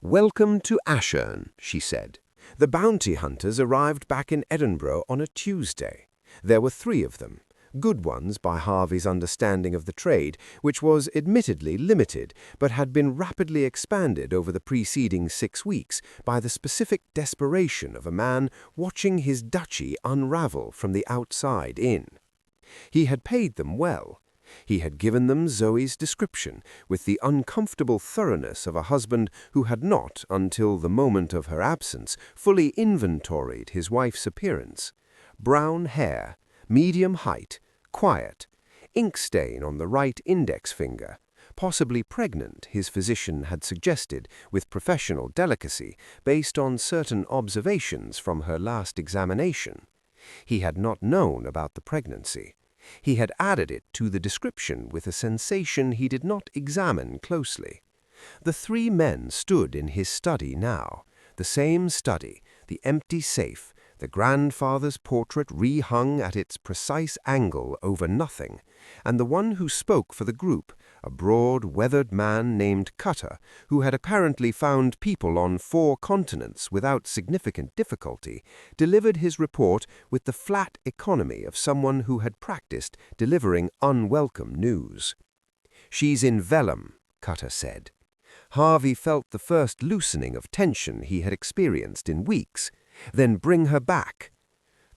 "Welcome to Ashern," she said. The bounty hunters arrived back in Edinburgh on a Tuesday. There were 3 of them. Good ones by Harvey's understanding of the trade, which was admittedly limited, but had been rapidly expanded over the preceding 6 weeks by the specific desperation of a man watching his duchy unravel from the outside in. He had paid them well. He had given them Zoe's description, with the uncomfortable thoroughness of a husband who had not, until the moment of her absence, fully inventoried his wife's appearance. Brown hair, medium height, quiet, ink stain on the right index finger, possibly pregnant, his physician had suggested with professional delicacy based on certain observations from her last examination. He had not known about the pregnancy. He had added it to the description with a sensation he did not examine closely. The 3 men stood in his study now, the same study, the empty safe, the grandfather's portrait rehung at its precise angle over nothing, and the one who spoke for the group, a broad, weathered man named Cutter, who had apparently found people on 4 continents without significant difficulty, delivered his report with the flat economy of someone who had practiced delivering unwelcome news. "She's in vellum," Cutter said. Harvey felt the first loosening of tension he had experienced in weeks. "Then bring her back."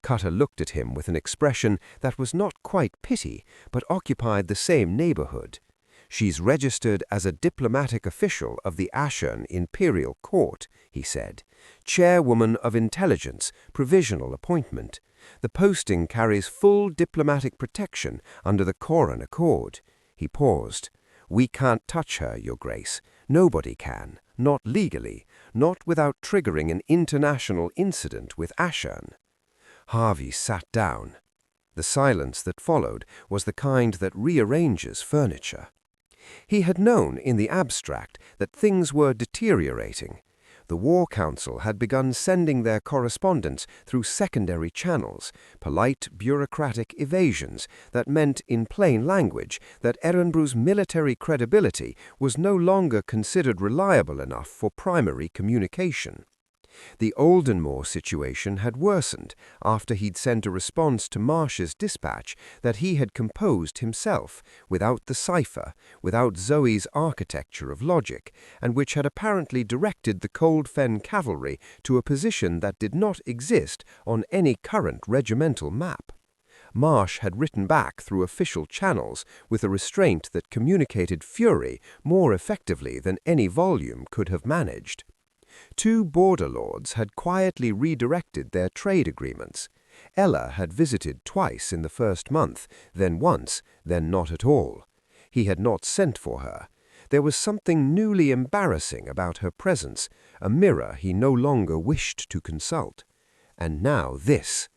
Cutter looked at him with an expression that was not quite pity, but occupied the same neighborhood. "She's registered as a diplomatic official of the Ashern Imperial Court," he said. "Chairwoman of Intelligence, provisional appointment. The posting carries full diplomatic protection under the Coran Accord." He paused. "We can't touch her, Your Grace. Nobody can. Not legally. Not without triggering an international incident with Ashern." Harvey sat down. The silence that followed was the kind that rearranges furniture. He had known in the abstract that things were deteriorating. The War Council had begun sending their correspondence through secondary channels, polite bureaucratic evasions that meant in plain language that Edinburgh's military credibility was no longer considered reliable enough for primary communication. The Oldenmore situation had worsened after he'd sent a response to Marsh's dispatch that he had composed himself, without the cipher, without Zoe's architecture of logic, and which had apparently directed the Cold Fen cavalry to a position that did not exist on any current regimental map. Marsh had written back through official channels with a restraint that communicated fury more effectively than any volume could have managed. 2 border lords had quietly redirected their trade agreements. Ella had visited twice in the first month, then once, then not at all. He had not sent for her. There was something newly embarrassing about her presence, a mirror he no longer wished to consult. And now this.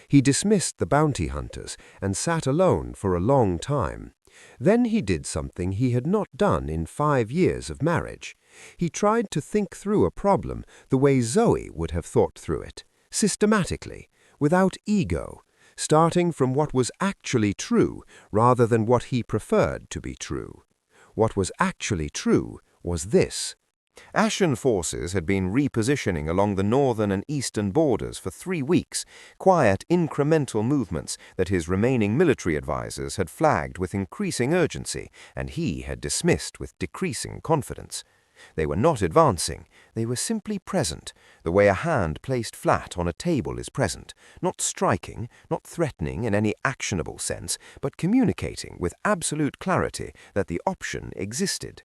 He dismissed the bounty hunters and sat alone for a long time. Then he did something he had not done in 5 years of marriage. He tried to think through a problem the way Zoe would have thought through it, systematically, without ego, starting from what was actually true rather than what he preferred to be true. What was actually true was this. Ashern forces had been repositioning along the northern and eastern borders for 3 weeks, quiet incremental movements that his remaining military advisers had flagged with increasing urgency and he had dismissed with decreasing confidence. They were not advancing, they were simply present, the way a hand placed flat on a table is present, not striking, not threatening in any actionable sense, but communicating with absolute clarity that the option existed.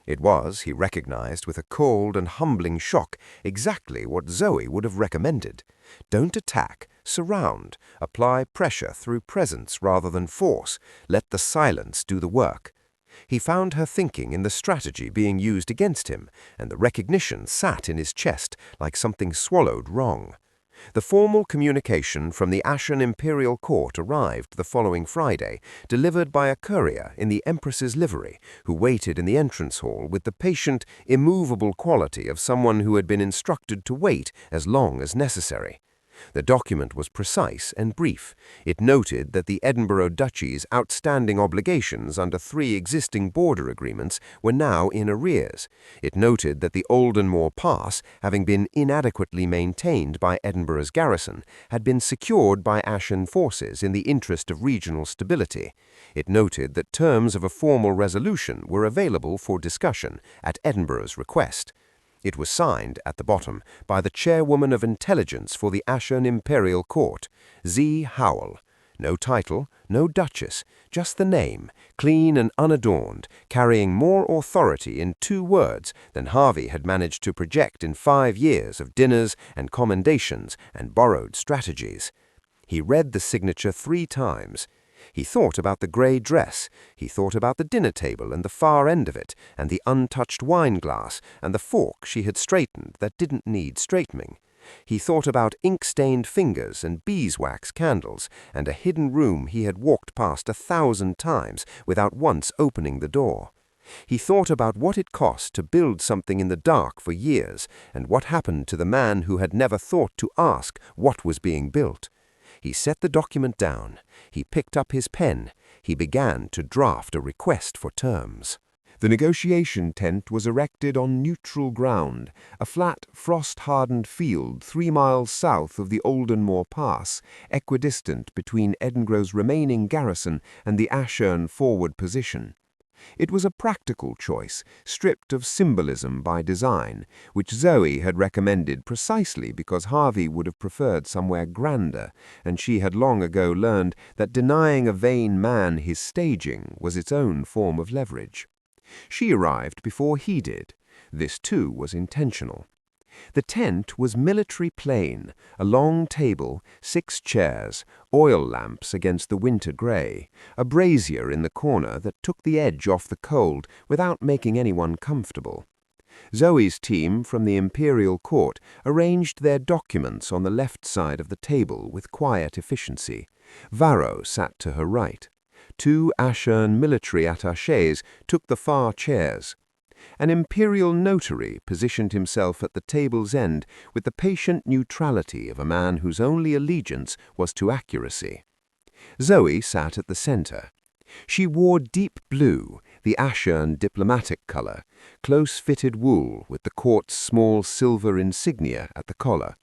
It was, he recognized with a cold and humbling shock, exactly what Zoe would have recommended. Don't attack, surround, apply pressure through presence rather than force, let the silence do the work. He found her thinking in the strategy being used against him, and the recognition sat in his chest like something swallowed wrong. The formal communication from the Ashen Imperial Court arrived the following Friday, delivered by a courier in the Empress's livery, who waited in the entrance hall with the patient, immovable quality of someone who had been instructed to wait as long as necessary. The document was precise and brief. It noted that the Edinburgh Duchy's outstanding obligations under 3 existing border agreements were now in arrears. It noted that the Oldenmoor Pass, having been inadequately maintained by Edinburgh's garrison, had been secured by Ashen forces in the interest of regional stability. It noted that terms of a formal resolution were available for discussion at Edinburgh's request. It was signed, at the bottom, by the Chairwoman of Intelligence for the Ashen Imperial Court, Z. Howell. No title, no duchess, just the name, clean and unadorned, carrying more authority in 2 words than Harvey had managed to project in 5 years of dinners and commendations and borrowed strategies. He read the signature 3 times. He thought about the grey dress, he thought about the dinner table and the far end of it, and the untouched wine glass, and the fork she had straightened that didn't need straightening. He thought about ink-stained fingers and beeswax candles, and a hidden room he had walked past 1,000 times without once opening the door. He thought about what it cost to build something in the dark for years, and what happened to the man who had never thought to ask what was being built. He set the document down. He picked up his pen. He began to draft a request for terms. The negotiation tent was erected on neutral ground, a flat, frost-hardened field 3 miles south of the Oldenmoor Pass, equidistant between Edinburgh's remaining garrison and the Ashern forward position. It was a practical choice, stripped of symbolism by design, which Zoe had recommended precisely because Harvey would have preferred somewhere grander, and she had long ago learned that denying a vain man his staging was its own form of leverage. She arrived before he did. This, too, was intentional. The tent was military plain, a long table, 6 chairs, oil lamps against the winter grey, a brazier in the corner that took the edge off the cold without making anyone comfortable. Zoe's team from the Imperial Court arranged their documents on the left side of the table with quiet efficiency. Varro sat to her right. 2 Ashern military attachés took the far chairs. An imperial notary positioned himself at the table's end with the patient neutrality of a man whose only allegiance was to accuracy. Zoe sat at the center. She wore deep blue, the Ashern diplomatic color, close-fitted wool with the court's small silver insignia at the collar.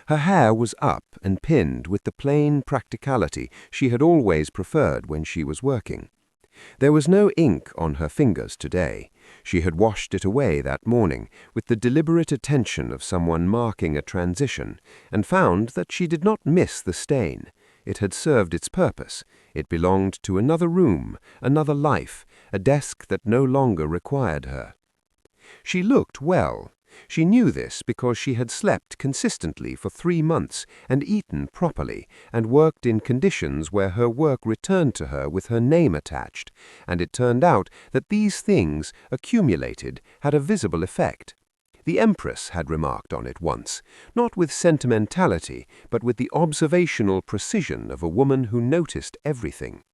Her hair was up and pinned with the plain practicality she had always preferred when she was working. There was no ink on her fingers today. She had washed it away that morning with the deliberate attention of someone marking a transition, and found that she did not miss the stain. It had served its purpose. It belonged to another room, another life, a desk that no longer required her. She looked well. She knew this because she had slept consistently for 3 months and eaten properly and worked in conditions where her work returned to her with her name attached, and it turned out that these things, accumulated, had a visible effect. The Empress had remarked on it once, not with sentimentality, but with the observational precision of a woman who noticed everything.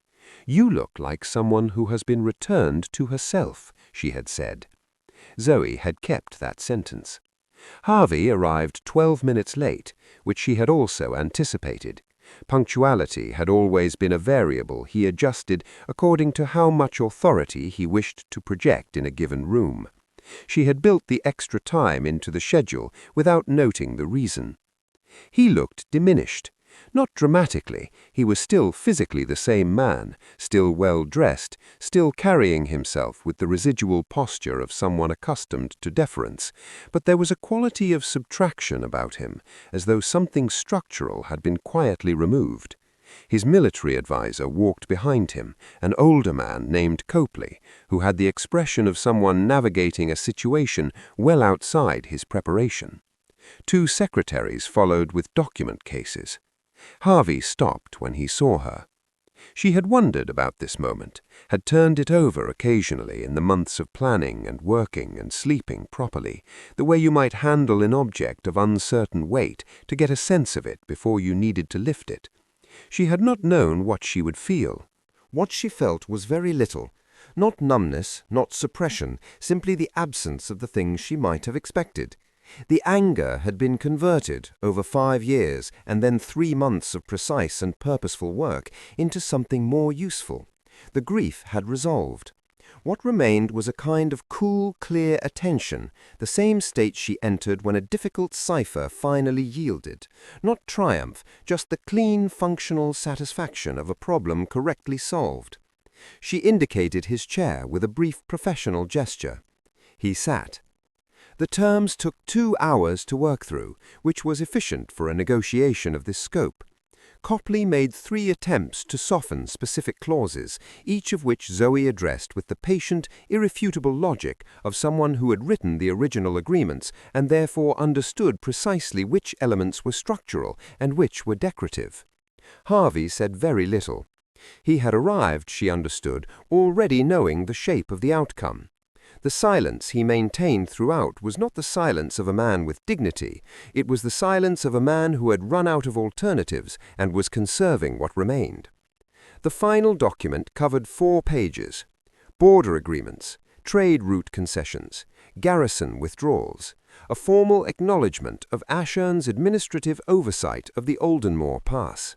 "You look like someone who has been returned to herself," she had said. Zoe had kept that sentence. Harvey arrived 12 minutes late, which she had also anticipated. Punctuality had always been a variable he adjusted according to how much authority he wished to project in a given room. She had built the extra time into the schedule without noting the reason. He looked diminished. Not dramatically. He was still physically the same man, still well-dressed, still carrying himself with the residual posture of someone accustomed to deference, but there was a quality of subtraction about him, as though something structural had been quietly removed. His military advisor walked behind him, an older man named Copley, who had the expression of someone navigating a situation well outside his preparation. 2 secretaries followed with document cases. Harvey stopped when he saw her. She had wondered about this moment, had turned it over occasionally in the months of planning and working and sleeping properly, the way you might handle an object of uncertain weight to get a sense of it before you needed to lift it. She had not known what she would feel. What she felt was very little. Not numbness, not suppression, simply the absence of the things she might have expected. The anger had been converted over 5 years and then 3 months of precise and purposeful work into something more useful. The grief had resolved. What remained was a kind of cool, clear attention, the same state she entered when a difficult cipher finally yielded. Not triumph, just the clean, functional satisfaction of a problem correctly solved. She indicated his chair with a brief professional gesture. He sat. The terms took 2 hours to work through, which was efficient for a negotiation of this scope. Copley made 3 attempts to soften specific clauses, each of which Zoe addressed with the patient, irrefutable logic of someone who had written the original agreements and therefore understood precisely which elements were structural and which were decorative. Harvey said very little. He had arrived, she understood, already knowing the shape of the outcome. The silence he maintained throughout was not the silence of a man with dignity. It was the silence of a man who had run out of alternatives and was conserving what remained. The final document covered 4 pages. Border agreements, trade route concessions, garrison withdrawals, a formal acknowledgement of Ashern's administrative oversight of the Oldenmoor Pass.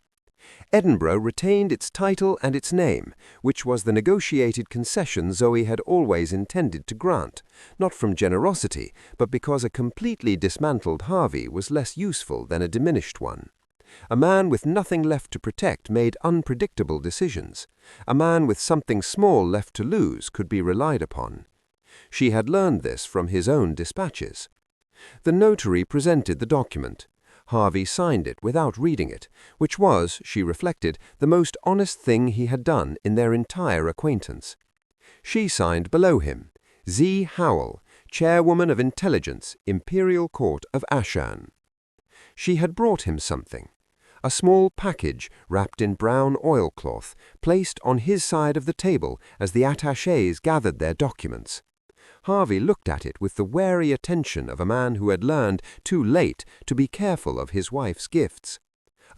Edinburgh retained its title and its name, which was the negotiated concession Zoe had always intended to grant, not from generosity, but because a completely dismantled Harvey was less useful than a diminished one. A man with nothing left to protect made unpredictable decisions. A man with something small left to lose could be relied upon. She had learned this from his own dispatches. The notary presented the document. Harvey signed it without reading it, which was, she reflected, the most honest thing he had done in their entire acquaintance. She signed below him, Z. Howell, Chairwoman of Intelligence, Imperial Court of Ashern. She had brought him something. A small package wrapped in brown oilcloth, placed on his side of the table as the attachés gathered their documents. Harvey looked at it with the wary attention of a man who had learned, too late, to be careful of his wife's gifts.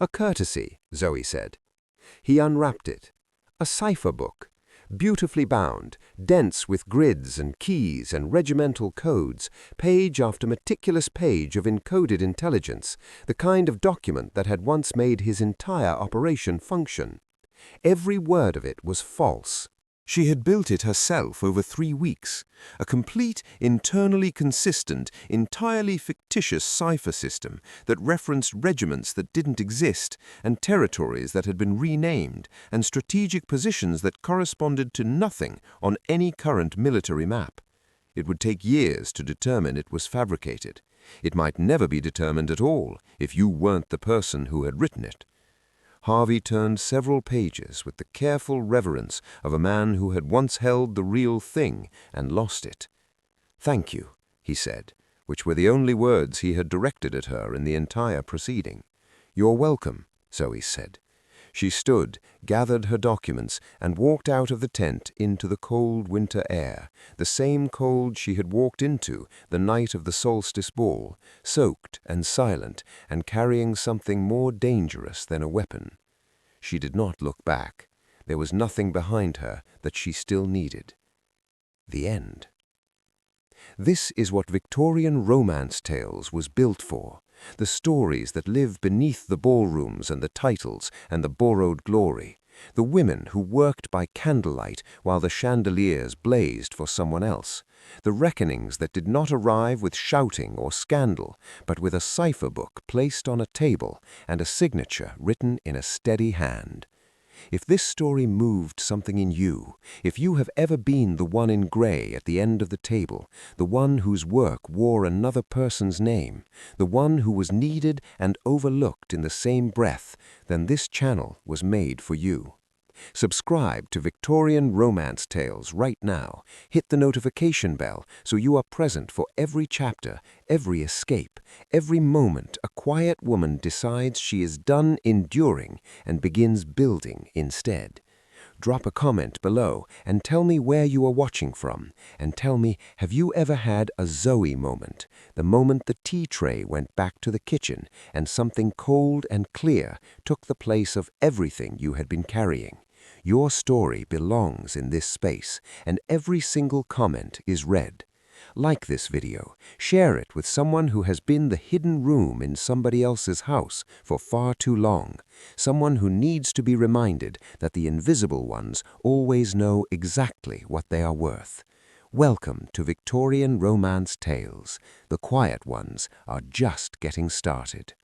A courtesy, Zoe said. He unwrapped it. A cipher book, beautifully bound, dense with grids and keys and regimental codes, page after meticulous page of encoded intelligence, the kind of document that had once made his entire operation function. Every word of it was false. She had built it herself over 3 weeks, a complete, internally consistent, entirely fictitious cipher system that referenced regiments that didn't exist, and territories that had been renamed, and strategic positions that corresponded to nothing on any current military map. It would take years to determine it was fabricated. It might never be determined at all if you weren't the person who had written it. Harvey turned several pages with the careful reverence of a man who had once held the real thing and lost it. "Thank you," he said, which were the only words he had directed at her in the entire proceeding. "You're welcome," Zoe said. She stood, gathered her documents, and walked out of the tent into the cold winter air, the same cold she had walked into the night of the solstice ball, soaked and silent, and carrying something more dangerous than a weapon. She did not look back. There was nothing behind her that she still needed. The end. This is what Victorian romance tales was built for. The stories that live beneath the ballrooms and the titles and the borrowed glory. The women who worked by candlelight while the chandeliers blazed for someone else. The reckonings that did not arrive with shouting or scandal, but with a cipher book placed on a table and a signature written in a steady hand. If this story moved something in you, if you have ever been the one in gray at the end of the table, the one whose work wore another person's name, the one who was needed and overlooked in the same breath, then this channel was made for you. Subscribe to Victorian Romance Tales right now. Hit the notification bell so you are present for every chapter, every escape, every moment a quiet woman decides she is done enduring and begins building instead. Drop a comment below and tell me where you are watching from. And tell me, have you ever had a Zoe moment? The moment the tea tray went back to the kitchen and something cold and clear took the place of everything you had been carrying. Your story belongs in this space, and every single comment is read. Like this video, share it with someone who has been the hidden room in somebody else's house for far too long, someone who needs to be reminded that the invisible ones always know exactly what they are worth. Welcome to Victorian Romance Tales. The quiet ones are just getting started.